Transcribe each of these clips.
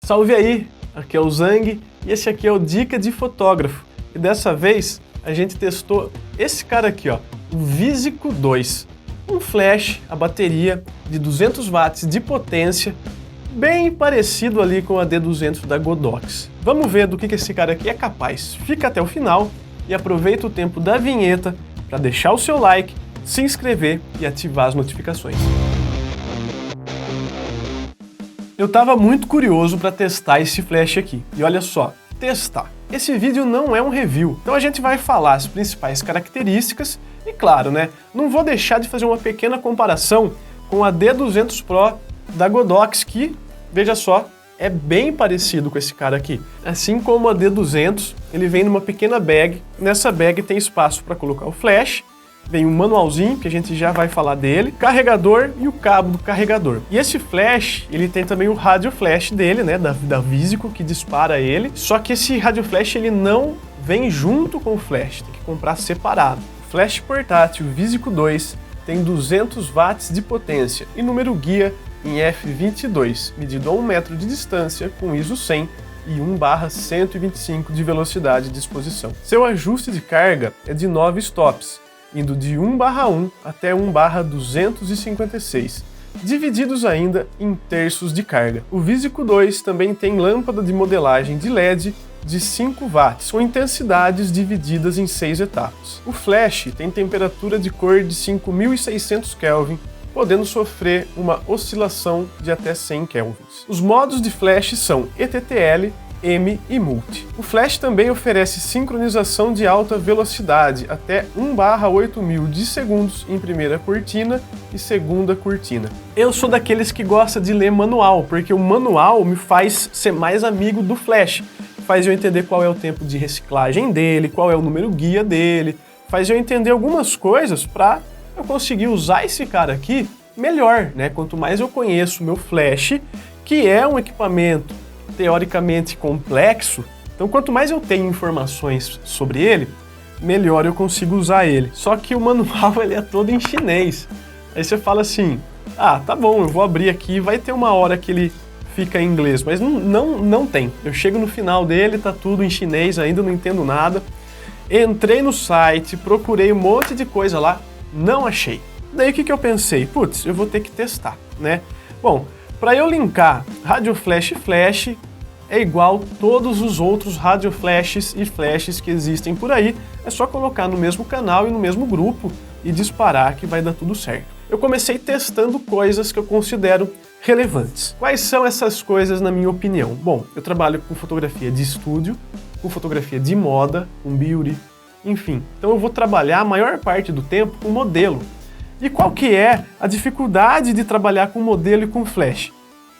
Salve aí, aqui é o Zang e esse aqui é o Dica de Fotógrafo. E dessa vez a gente testou esse cara aqui, ó, o Visico 2. Um flash, a bateria de 200 watts de potência, bem parecido ali com a D200 da Godox. Vamos ver do que esse cara aqui é capaz. Fica até o final e aproveita o tempo da vinheta para deixar o seu like, se inscrever e ativar as notificações. Eu estava muito curioso para testar esse flash aqui. E olha só, testar. Esse vídeo não é um review, então a gente vai falar as principais características e claro, né, não vou deixar de fazer uma pequena comparação com a D200 Pro da Godox, que, veja só, é bem parecido com esse cara aqui. Assim como a D200, ele vem numa pequena bag. Nessa bag tem espaço para colocar o flash, vem um manualzinho, que a gente já vai falar dele, carregador e o cabo do carregador. E esse flash, ele tem também o rádio flash dele, né, da Visico, que dispara ele. Só que esse rádio flash, ele não vem junto com o flash, tem que comprar separado. O flash portátil Visico 2 tem 200 watts de potência e número guia em f22, medido a 1 metro de distância, com ISO 100 e 1/125 de velocidade de exposição. Seu ajuste de carga é de 9 stops, indo de 1/1 até 1/256, divididos ainda em terços de carga. O Visico 2 também tem lâmpada de modelagem de LED de 5 watts, com intensidades divididas em 6 etapas. O flash tem temperatura de cor de 5.600 Kelvin, podendo sofrer uma oscilação de até 100 kelvins. Os modos de flash são ETTL, M e Multi. O flash também oferece sincronização de alta velocidade, até 1/8000 de segundos em primeira cortina e segunda cortina. Eu sou daqueles que gosta de ler manual, porque o manual me faz ser mais amigo do flash, faz eu entender qual é o tempo de reciclagem dele, qual é o número guia dele, faz eu entender algumas coisas para eu conseguir usar esse cara aqui melhor, né? Quanto mais eu conheço o meu flash, que é um equipamento teoricamente complexo, então quanto mais eu tenho informações sobre ele, melhor eu consigo usar ele. Só que o manual ele é todo em chinês. Aí você fala assim, ah, tá bom, eu vou abrir aqui, vai ter uma hora que ele fica em inglês, mas não tem. Eu chego no final dele, tá tudo em chinês, ainda não entendo nada. Entrei no site, procurei um monte de coisa lá, não achei. Daí o que eu pensei? Putz, eu vou ter que testar, né? Bom, para eu linkar rádio flash e flash é igual todos os outros rádio flashes e flashes que existem por aí, é só colocar no mesmo canal e no mesmo grupo e disparar que vai dar tudo certo. Eu comecei testando coisas que eu considero relevantes. Quais são essas coisas na minha opinião? Bom, eu trabalho com fotografia de estúdio, com fotografia de moda, com beauty, enfim. Então eu vou trabalhar a maior parte do tempo com modelo. E qual que é a dificuldade de trabalhar com modelo e com flash?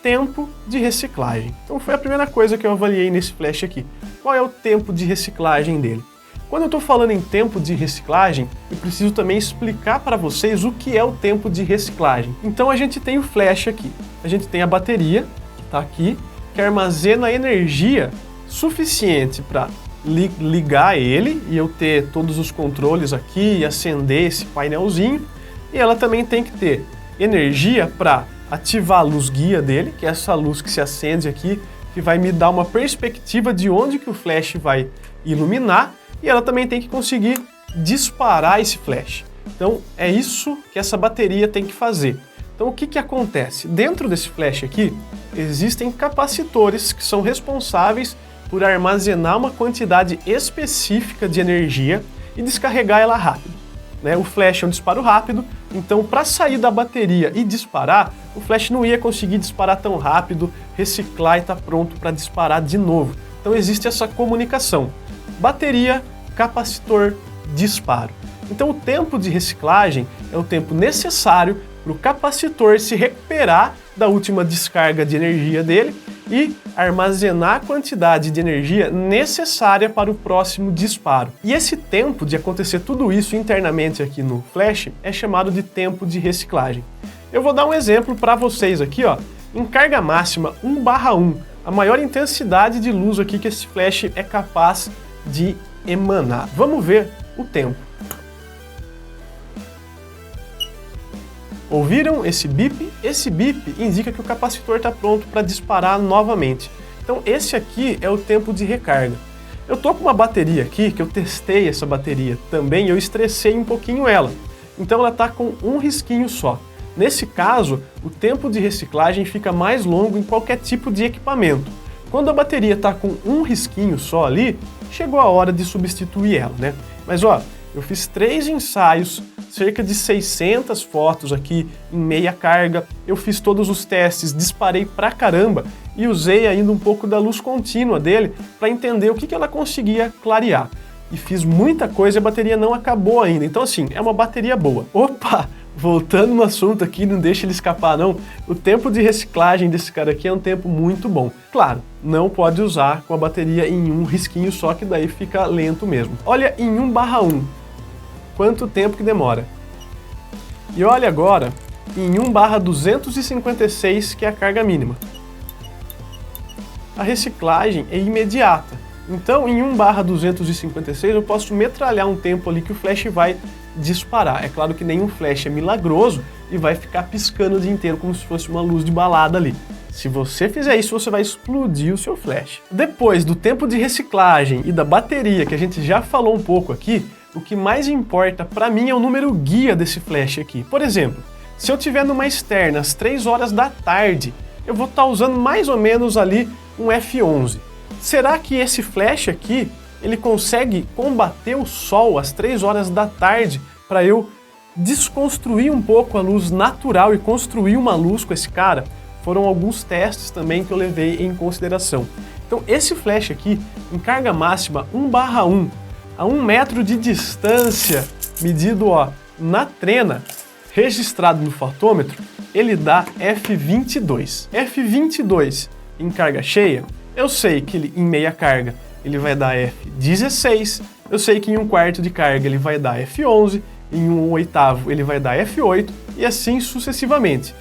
Tempo de reciclagem. Então foi a primeira coisa que eu avaliei nesse flash aqui. Qual é o tempo de reciclagem dele? Quando eu estou falando em tempo de reciclagem, eu preciso também explicar para vocês o que é o tempo de reciclagem. Então a gente tem o flash aqui, a gente tem a bateria, que está aqui, que armazena energia suficiente para ligar ele e eu ter todos os controles aqui e acender esse painelzinho. E ela também tem que ter energia para ativar a luz guia dele, que é essa luz que se acende aqui, que vai me dar uma perspectiva de onde que o flash vai iluminar, e ela também tem que conseguir disparar esse flash. Então é isso que essa bateria tem que fazer. Então o que acontece? Dentro desse flash aqui, existem capacitores que são responsáveis por armazenar uma quantidade específica de energia e descarregar ela rápido. O flash é um disparo rápido, então para sair da bateria e disparar, o flash não ia conseguir disparar tão rápido, reciclar e estar pronto para disparar de novo. Então existe essa comunicação. Bateria, capacitor, disparo. Então o tempo de reciclagem é o tempo necessário para o capacitor se recuperar da última descarga de energia dele e armazenar a quantidade de energia necessária para o próximo disparo. E esse tempo de acontecer tudo isso internamente aqui no flash é chamado de tempo de reciclagem. Eu vou dar um exemplo para vocês aqui, ó, em carga máxima 1/1, a maior intensidade de luz aqui que esse flash é capaz de emanar. Vamos ver o tempo. Ouviram esse bip? Esse bip indica que o capacitor está pronto para disparar novamente. Então esse aqui é o tempo de recarga. Eu tô com uma bateria aqui, que eu testei essa bateria também, eu estressei um pouquinho ela. Então ela tá com um risquinho só. Nesse caso, o tempo de reciclagem fica mais longo em qualquer tipo de equipamento. Quando a bateria está com um risquinho só ali, chegou a hora de substituir ela, né? Mas ó, eu fiz 3 ensaios, cerca de 600 fotos aqui em meia carga, eu fiz todos os testes, disparei pra caramba e usei ainda um pouco da luz contínua dele para entender o que ela conseguia clarear. E fiz muita coisa e a bateria não acabou ainda, então assim, é uma bateria boa. Opa! Voltando no assunto aqui, não deixa ele escapar não, o tempo de reciclagem desse cara aqui é um tempo muito bom. Claro, não pode usar com a bateria em um risquinho só, que daí fica lento mesmo. Olha em 1/1, quanto tempo que demora. E olha agora em 1/256, que é a carga mínima. A reciclagem é imediata. Então, em 1/256 eu posso metralhar um tempo ali que o flash vai disparar. É claro que nenhum flash é milagroso e vai ficar piscando o dia inteiro como se fosse uma luz de balada ali. Se você fizer isso, você vai explodir o seu flash. Depois do tempo de reciclagem e da bateria, que a gente já falou um pouco aqui, o que mais importa para mim é o número guia desse flash aqui. Por exemplo, se eu tiver numa externa às 3 horas da tarde, eu vou estar usando mais ou menos ali um F11. Será que esse flash aqui, ele consegue combater o sol às 3 horas da tarde para eu desconstruir um pouco a luz natural e construir uma luz com esse cara? Foram alguns testes também que eu levei em consideração. Então esse flash aqui, em carga máxima 1/1, a 1 metro de distância, medido ó, na trena, registrado no fotômetro, ele dá F22. F22 em carga cheia, eu sei que ele, em meia carga ele vai dar F16, eu sei que em 1/4 de carga ele vai dar F11, em 1/8 ele vai dar F8 e assim sucessivamente.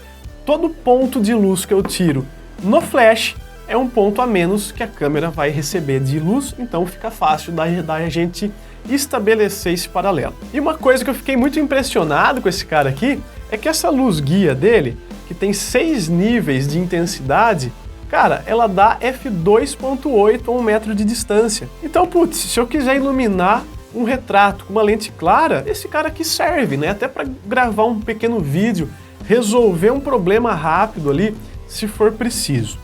Todo ponto de luz que eu tiro no flash é um ponto a menos que a câmera vai receber de luz, então fica fácil da gente estabelecer esse paralelo. E uma coisa que eu fiquei muito impressionado com esse cara aqui é que essa luz guia dele, que tem 6 níveis de intensidade, cara, ela dá F2.8 a 1 metro de distância. Então, putz, se eu quiser iluminar um retrato com uma lente clara, esse cara aqui serve, né? Até para gravar um pequeno vídeo, resolver um problema rápido ali, se for preciso.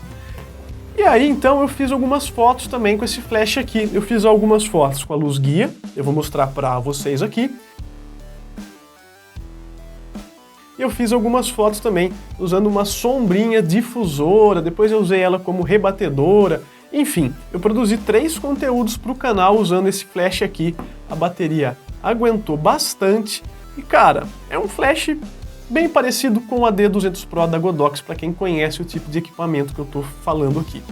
E aí, então, eu fiz algumas fotos também com esse flash aqui. Eu fiz algumas fotos com a luz guia, eu vou mostrar para vocês aqui. E eu fiz algumas fotos também usando uma sombrinha difusora, depois eu usei ela como rebatedora. Enfim, eu produzi 3 conteúdos para o canal usando esse flash aqui. A bateria aguentou bastante e, cara, é um flash bem parecido com o AD200 Pro da Godox, para quem conhece o tipo de equipamento que eu estou falando aqui.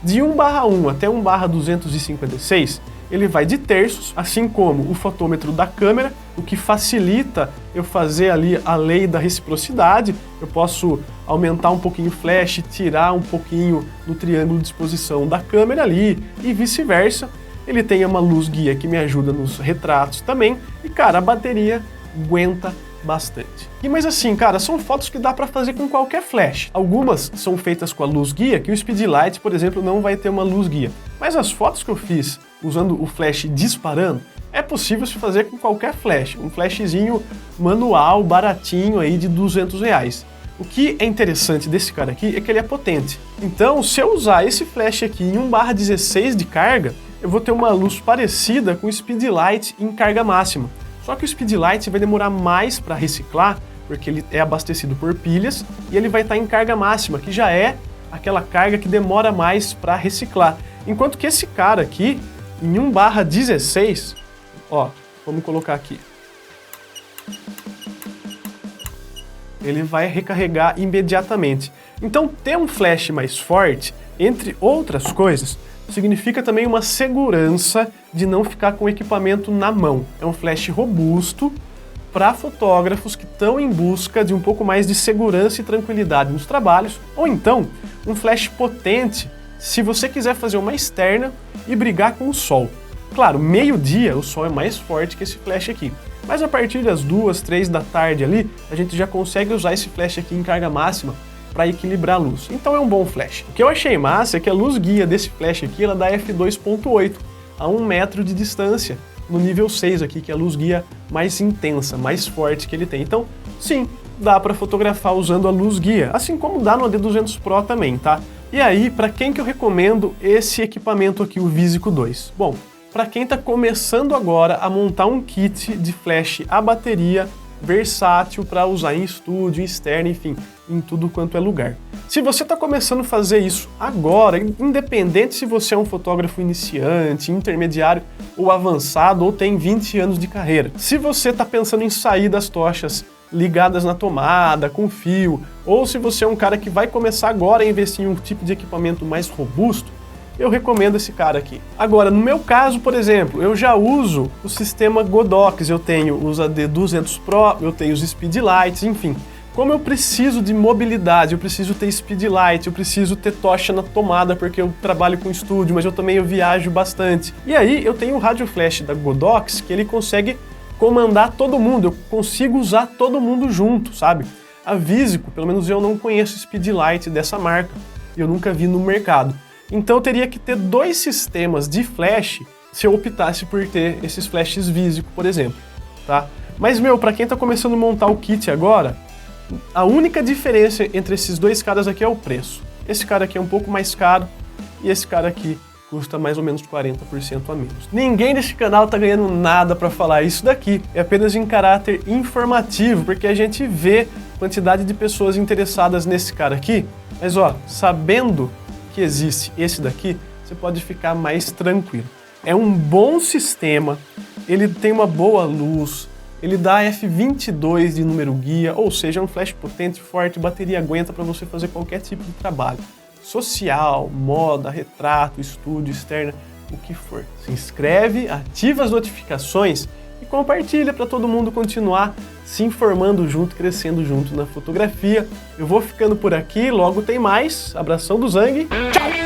De 1/1 até 1/256, ele vai de terços, assim como o fotômetro da câmera, o que facilita eu fazer ali a lei da reciprocidade. Eu posso aumentar um pouquinho o flash, tirar um pouquinho no triângulo de exposição da câmera ali e vice-versa. Ele tem uma luz guia que me ajuda nos retratos também e, cara, a bateria aguenta bastante. Mas assim, cara, são fotos que dá para fazer com qualquer flash. Algumas são feitas com a luz guia, que o Speedlight, por exemplo, não vai ter uma luz guia. Mas as fotos que eu fiz usando o flash disparando, é possível se fazer com qualquer flash. Um flashzinho manual, baratinho aí de R$200. O que é interessante desse cara aqui é que ele é potente. Então, se eu usar esse flash aqui em 1/16 de carga, eu vou ter uma luz parecida com o Speedlight em carga máxima. Só que o Speedlight vai demorar mais para reciclar, porque ele é abastecido por pilhas e ele vai estar em carga máxima, que já é aquela carga que demora mais para reciclar. Enquanto que esse cara aqui, em 1/16, ó, vamos colocar aqui, ele vai recarregar imediatamente. Então, ter um flash mais forte, entre outras coisas, significa também uma segurança de não ficar com o equipamento na mão. É um flash robusto para fotógrafos que estão em busca de um pouco mais de segurança e tranquilidade nos trabalhos, ou então um flash potente se você quiser fazer uma externa e brigar com o sol. Claro, meio-dia o sol é mais forte que esse flash aqui, mas a partir das 2, 3 da tarde ali, a gente já consegue usar esse flash aqui em carga máxima para equilibrar a luz. Então é um bom flash. O que eu achei massa é que a luz guia desse flash aqui, ela dá f2.8 a 1 metro de distância, no nível 6 aqui, que é a luz guia mais intensa, mais forte que ele tem. Então, sim, dá para fotografar usando a luz guia, assim como dá no AD200 Pro também, tá? E aí, para quem que eu recomendo esse equipamento aqui, o VISICO 2? Bom, para quem está começando agora a montar um kit de flash a bateria versátil para usar em estúdio, em externo, enfim, em tudo quanto é lugar. Se você está começando a fazer isso agora, independente se você é um fotógrafo iniciante, intermediário ou avançado, ou tem 20 anos de carreira, se você está pensando em sair das tochas ligadas na tomada, com fio, ou se você é um cara que vai começar agora a investir em um tipo de equipamento mais robusto, eu recomendo esse cara aqui. Agora, no meu caso, por exemplo, eu já uso o sistema Godox, eu tenho os AD200 Pro, eu tenho os Speedlights, enfim. Como eu preciso de mobilidade, eu preciso ter Speedlight, eu preciso ter tocha na tomada porque eu trabalho com estúdio, mas eu também viajo bastante. E aí eu tenho o rádio flash da Godox que ele consegue comandar todo mundo, eu consigo usar todo mundo junto, sabe? A VISICO, pelo menos eu não conheço Speedlight dessa marca, eu nunca vi no mercado. Então eu teria que ter dois sistemas de flash se eu optasse por ter esses flashes VISICO, por exemplo, tá? Mas, para quem tá começando a montar o kit agora, a única diferença entre esses dois caras aqui é o preço. Esse cara aqui é um pouco mais caro e esse cara aqui custa mais ou menos 40% a menos. Ninguém desse canal tá ganhando nada para falar isso daqui, é apenas em caráter informativo, porque a gente vê quantidade de pessoas interessadas nesse cara aqui, mas ó, sabendo que existe esse daqui, você pode ficar mais tranquilo. É um bom sistema, ele tem uma boa luz, ele dá f22 de número guia, ou seja, é um flash potente, forte, bateria aguenta para você fazer qualquer tipo de trabalho. Social, moda, retrato, estúdio, externa, o que for. Se inscreve, ativa as notificações e compartilha para todo mundo continuar se informando junto, crescendo junto na fotografia. Eu vou ficando por aqui, logo tem mais. Abração do Zang. Tchau!